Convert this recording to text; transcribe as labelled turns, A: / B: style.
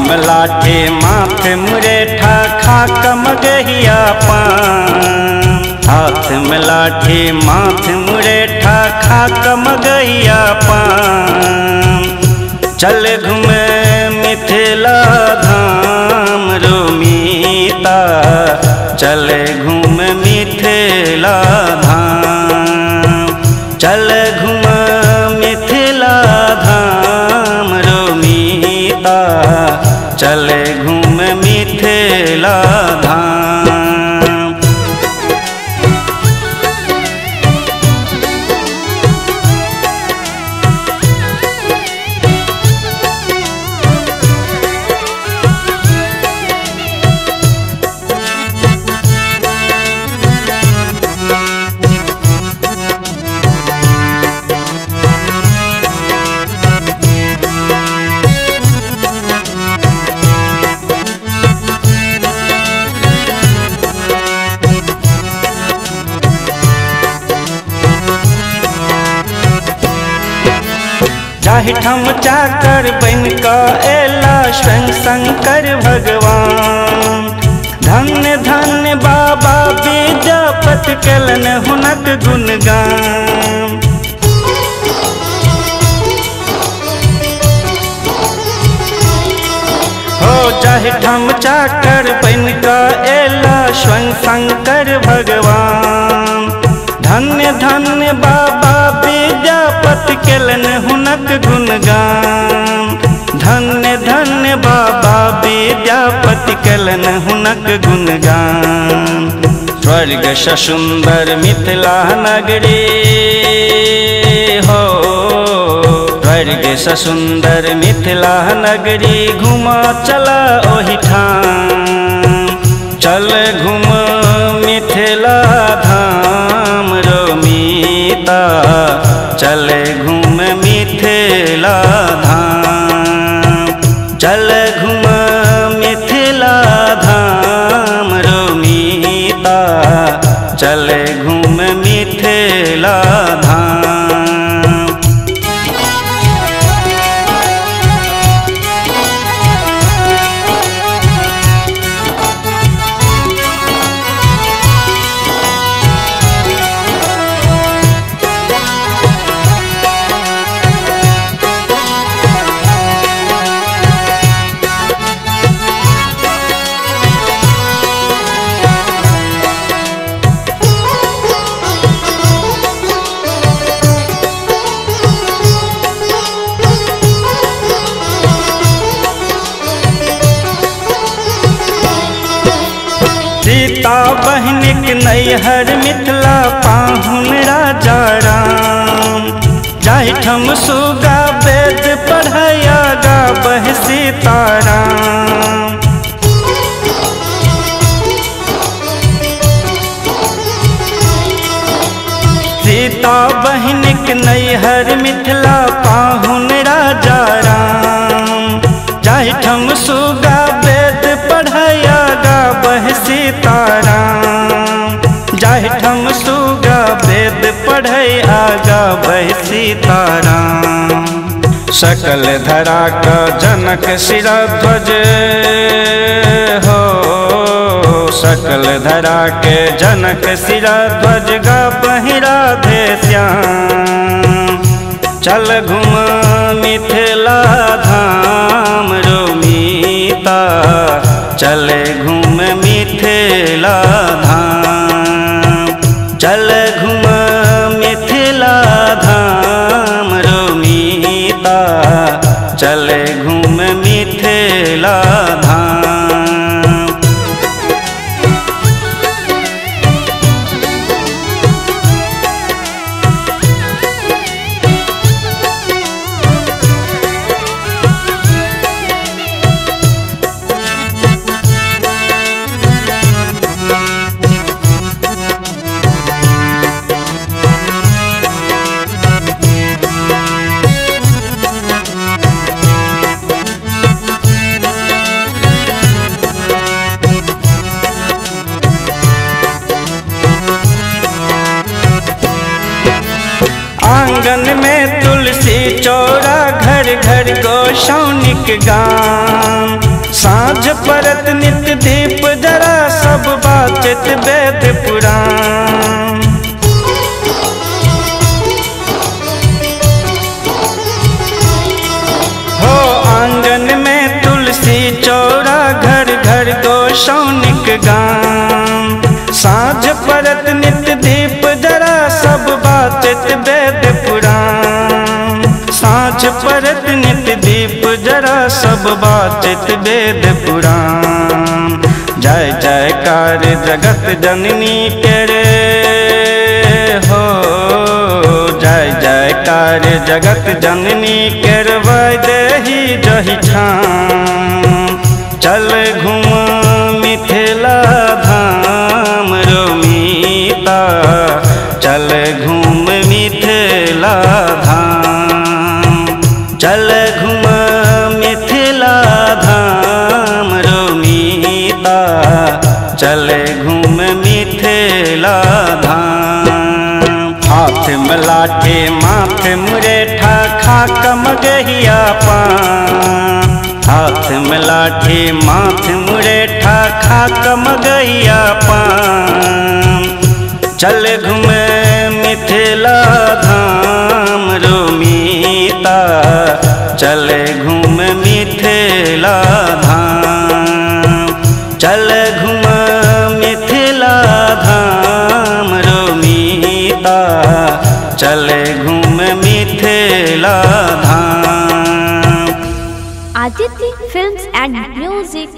A: में लाठी माथे मुरेठा खाक मगहिया पान। हाथ में लाठी माथे मुरेठा खाक मगहिया पान। चल घूमे मिथिला धाम रोमीता, चले घूमे मिथिला धाम। चल घूमे मिथिला धाम रोमीता, चले घूमे मिथिला धाम। जाहिठम चाकर बन का एला स्वयं शंकर भगवान। धन्य धन्य बाबा विद्यापति केलन हुनक गुणगान। हो जाहिठम चाकर बन का एला स्वयं शंकर भगवान। धन्य धन्य बाबा विद्यापति केलन हुनक गुणगान। धन्य धन्य बाबा विद्यापति केलन हुनक गुणगान। स्वर्ग से सुंदर मिथिला नगरी हो, स्वर्ग से सुंदर मिथिला नगरी घुमा चला ओहि ठाम। चल घूम मिथिला धाम रोमीता, चले घूम मिथिला धाम। चल घूम मिथिला धाम रोमीता, चले घूम मिथिला धाम। सीता बहनिक नैहर मिथिला पाहुन राजा राम। जाहिठम सुगा वेद पढ़या गाबह सीताराम। सीता बहनिक नैहर मिथिला पाहुन राजा राम। जाहिठम सुगा वेद पढ़या गाबह सीताराम। जाहिठम सुगा वेद पढ़ै आगा बह सीताराम। सकल धरा का जनक शिरध्वज हो, सकल धरा के जनक शिरध्वज गाबह राधे श्याम। चल घूम मिथिला धाम रोमीता, चले घूम मिथिला धाम। चल घूम मिथिला धाम रोमीता, चले घूम मिथिला धाम। आंगन में तुलसी चौरा, घर घर गोसाउनिक गान। साँझ परत नित दीप जरा सब बाचत वेद पुराण। हो आंगन में तुलसी चौरा घर घर गोसाउनिक गान। साँझ परत नित दीप जरा सब बाचत वेद पुराण। साँझ परत नित दीप जरा सब बाचत वेद पुराण। जय जयकार जगत जननी तेरे हो, जय जयकार जगत जननी करवाई देहि जहि ठाम। चल घूम मिथिला धाम रोमीता, चल घूम मिथिला धाम। चल घूम मिथिला धाम रोमीता, चल घूम मिथिला धाम। हाथ में लाठी माथ मुरेठा खाक मगहिया पान। हाथ में लाठी माथ मुरेठा खाक मगहिया पान। चल घूम मिथिला धाम रोमीता, चल घूम मिथिला धाम। चल घूम मिथिला धाम रोमीता, चल घूम मिथिला धाम।
B: Aditi Films and Music